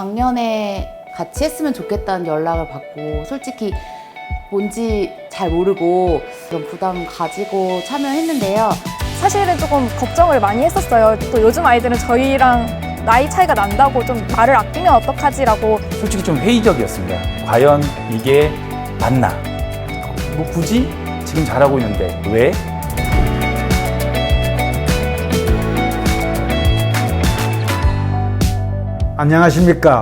작년에 같이 했으면 좋겠다는 연락을 받고 솔직히 뭔지 잘 모르고 그런 부담 가지고 참여했는데요. 사실은 조금 걱정을 많이 했었어요. 또 요즘 아이들은 저희랑 나이 차이가 난다고 좀 말을 아끼면 어떡하지라고. 솔직히 좀 회의적이었습니다. 과연 이게 맞나? 뭐 굳이 지금 잘하고 있는데 왜? 안녕하십니까.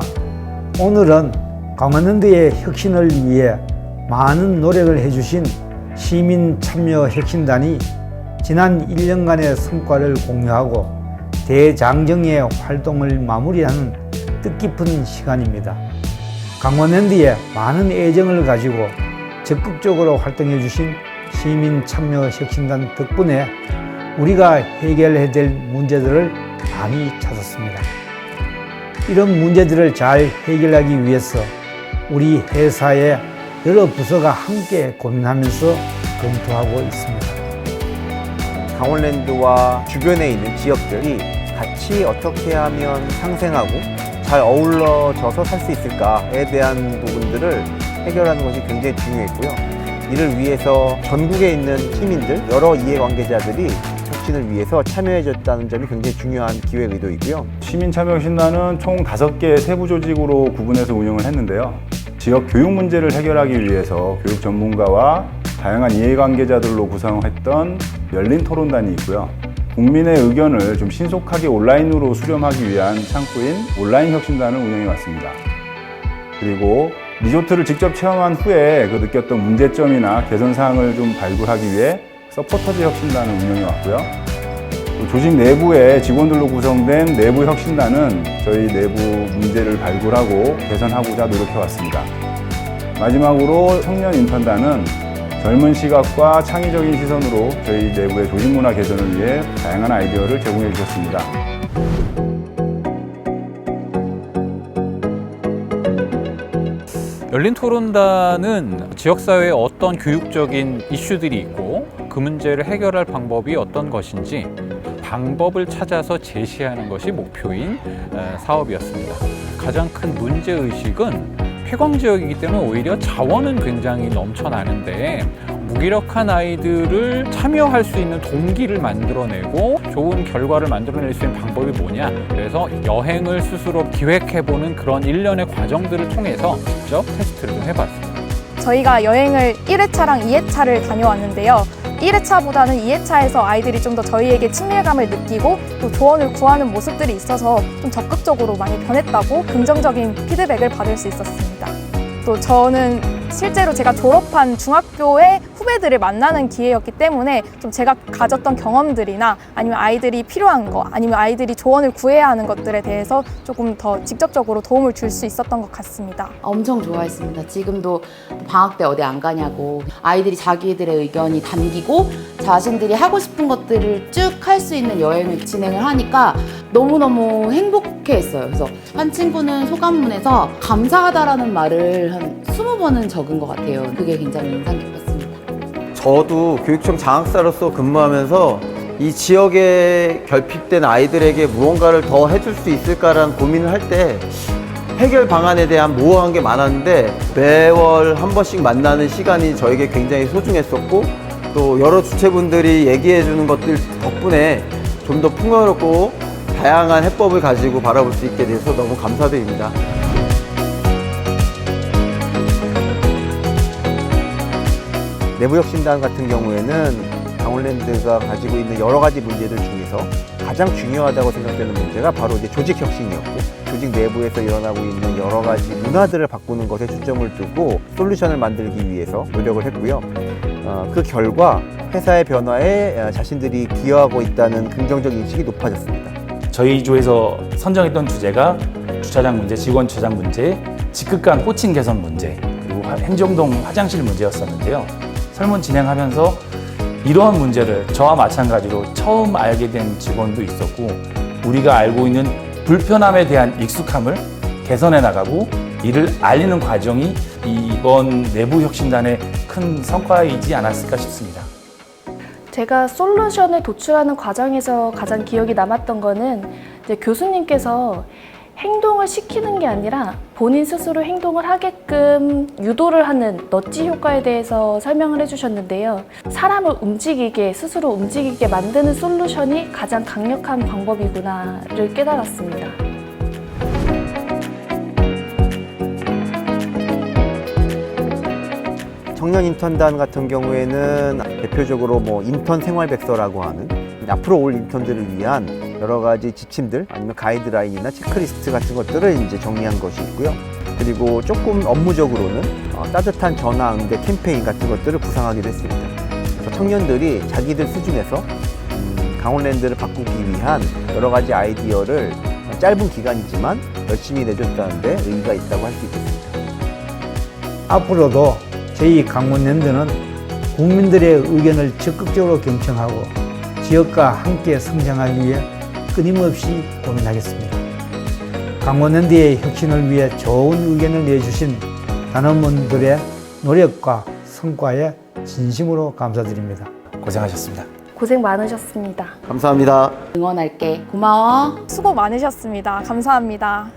오늘은 강원랜드의 혁신을 위해 많은 노력을 해주신 시민참여혁신단이 지난 1년간의 성과를 공유하고 대장정의 활동을 마무리하는 뜻깊은 시간입니다. 강원랜드에 많은 애정을 가지고 적극적으로 활동해 주신 시민참여혁신단 덕분에 우리가 해결해야 될 문제들을 많이 찾았습니다. 이런 문제들을 잘 해결하기 위해서 우리 회사의 여러 부서가 함께 고민하면서 검토하고 있습니다. 강원랜드와 주변에 있는 지역들이 같이 어떻게 하면 상생하고 잘 어우러져서 살 수 있을까에 대한 부분들을 해결하는 것이 굉장히 중요했고요. 이를 위해서 전국에 있는 시민들, 여러 이해관계자들이 혁신을 위해서 참여해줬다는 점이 굉장히 중요한 기획 의도이고요. 시민참여혁신단은 총 5개의 세부 조직으로 구분해서 운영을 했는데요. 지역 교육 문제를 해결하기 위해서 교육 전문가와 다양한 이해관계자들로 구성했던 열린 토론단이 있고요. 국민의 의견을 좀 신속하게 온라인으로 수렴하기 위한 창구인 온라인 혁신단을 운영해 왔습니다. 그리고 리조트를 직접 체험한 후에 그 느꼈던 문제점이나 개선 사항을 좀 발굴하기 위해 서포터즈 혁신단을 운영해 왔고요. 조직 내부의 직원들로 구성된 내부 혁신단은 저희 내부 문제를 발굴하고 개선하고자 노력해 왔습니다. 마지막으로 청년 인턴단은 젊은 시각과 창의적인 시선으로 저희 내부의 조직 문화 개선을 위해 다양한 아이디어를 제공해 주셨습니다. 열린 토론단은 지역사회에 어떤 교육적인 이슈들이 있고 그 문제를 해결할 방법이 어떤 것인지 방법을 찾아서 제시하는 것이 목표인 사업이었습니다. 가장 큰 문제의식은 폐광지역이기 때문에 오히려 자원은 굉장히 넘쳐나는데 무기력한 아이들을 참여할 수 있는 동기를 만들어내고 좋은 결과를 만들어낼 수 있는 방법이 뭐냐. 그래서 여행을 스스로 기획해보는 그런 일련의 과정들을 통해서 직접 테스트를 좀 해봤습니다. 저희가 여행을 1회차랑 2회차를 다녀왔는데요. 1회차보다는 2회차에서 아이들이 좀 더 저희에게 친밀감을 느끼고 또 조언을 구하는 모습들이 있어서 좀 적극적으로 많이 변했다고 긍정적인 피드백을 받을 수 있었습니다. 또 저는 실제로 제가 졸업한 중학교의 후배들을 만나는 기회였기 때문에 좀 제가 가졌던 경험들이나 아니면 아이들이 필요한 거 아니면 아이들이 조언을 구해야 하는 것들에 대해서 조금 더 직접적으로 도움을 줄 수 있었던 것 같습니다. 엄청 좋아했습니다. 지금도 방학 때 어디 안 가냐고 아이들이 자기들의 의견이 담기고 자신들이 하고 싶은 것들을 쭉 할 수 있는 여행을 진행을 하니까 너무너무 행복해했어요. 그래서 한 친구는 소감문에서 감사하다라는 말을 한 20번은 적은 것 같아요. 그게 굉장히 인상 깊었습니다. 저도 교육청 장학사로서 근무하면서 이 지역에 결핍된 아이들에게 무언가를 더 해줄 수 있을까라는 고민을 할 때 해결 방안에 대한 모호한 게 많았는데 매월 한 번씩 만나는 시간이 저에게 굉장히 소중했었고 또 여러 주체분들이 얘기해 주는 것들 덕분에 좀 더 풍요롭고 다양한 해법을 가지고 바라볼 수 있게 돼서 너무 감사드립니다. 내부혁신단 같은 경우에는 강원랜드가 가지고 있는 여러 가지 문제들 중에서 가장 중요하다고 생각되는 문제가 바로 이제 조직혁신이었고 조직 내부에서 일어나고 있는 여러 가지 문화들을 바꾸는 것에 초점을 두고 솔루션을 만들기 위해서 노력을 했고요. 그 결과 회사의 변화에 자신들이 기여하고 있다는 긍정적 인식이 높아졌습니다. 저희 조에서 선정했던 주제가 주차장 문제, 직원 주차장 문제, 직급 간 호칭 개선 문제, 그리고 행정동 화장실 문제였었는데요. 설문 진행하면서 이러한 문제를 저와 마찬가지로 처음 알게 된 직원도 있었고 우리가 알고 있는 불편함에 대한 익숙함을 개선해 나가고 이를 알리는 과정이 이번 내부혁신단의 큰 성과이지 않았을까 싶습니다. 제가 솔루션을 도출하는 과정에서 가장 기억이 남았던 거는 이제 교수님께서 행동을 시키는 게 아니라 본인 스스로 행동을 하게끔 유도를 하는 넛지 효과에 대해서 설명을 해주셨는데요. 사람을 움직이게, 스스로 움직이게 만드는 솔루션이 가장 강력한 방법이구나를 깨달았습니다. 청년 인턴단 같은 경우에는 대표적으로 뭐 인턴 생활백서라고 하는 앞으로 올 인턴들을 위한 여러 가지 지침들 아니면 가이드라인이나 체크리스트 같은 것들을 이제 정리한 것이 있고요. 그리고 조금 업무적으로는 따뜻한 전화 응대 캠페인 같은 것들을 구상하기도 했습니다. 그래서 청년들이 자기들 수준에서 강원랜드를 바꾸기 위한 여러 가지 아이디어를 짧은 기간이지만 열심히 내줬다는 데 의의가 있다고 할 수 있겠습니다. 앞으로도 저희 강원랜드는 국민들의 의견을 적극적으로 경청하고 지역과 함께 성장하기 위해 끊임없이 고민하겠습니다. 강원랜드의 혁신을 위해 좋은 의견을 내주신 단원분들의 노력과 성과에 진심으로 감사드립니다. 고생하셨습니다. 고생 많으셨습니다. 감사합니다. 응원할게. 고마워. 수고 많으셨습니다. 감사합니다.